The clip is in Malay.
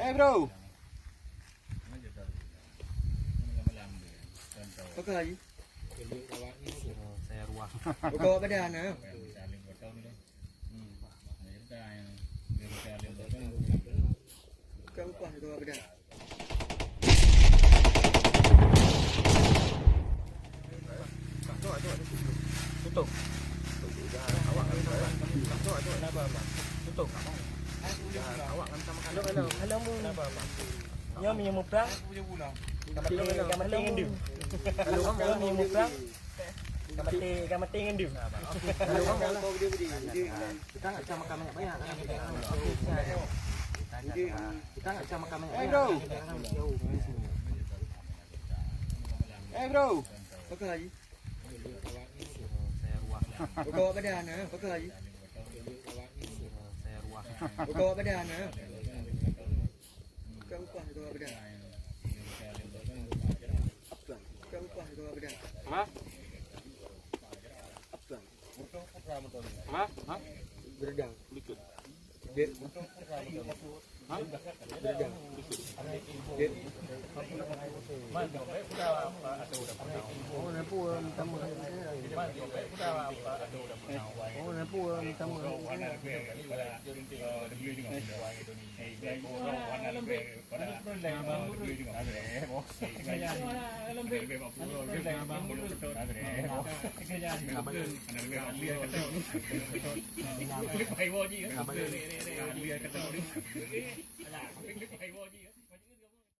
Bro. Pakai lagi. Saya ruang. Bawa badan ah. Kau lupa bawa badan. Tutup. Awak kan tutup. Awak kan sama kan. Hello mu. Nya minyak muprang. Kamati ngendu. Kalau kamu minyak muprang. Kamati ngendu. Kalau kamu kau Kita enggak bisa makan banyak. Kita enggak bisa makan banyak. Bro. Bro. Pakai lagi. Saya ruang. Bawa badan ah. Pakai lagi. Saya ruang. Bawa badan ah. Kau lupa bawa badan. Kau lupa bawa badan. Hah? Hah? Beredang. Likut. Hah? Beredang. Oh, nampu minta murah. Oh, nampu minta murah. Hãy subscribe cho kênh Ghiền Mì Gõ để không bỏ lỡ những video hấp dẫn.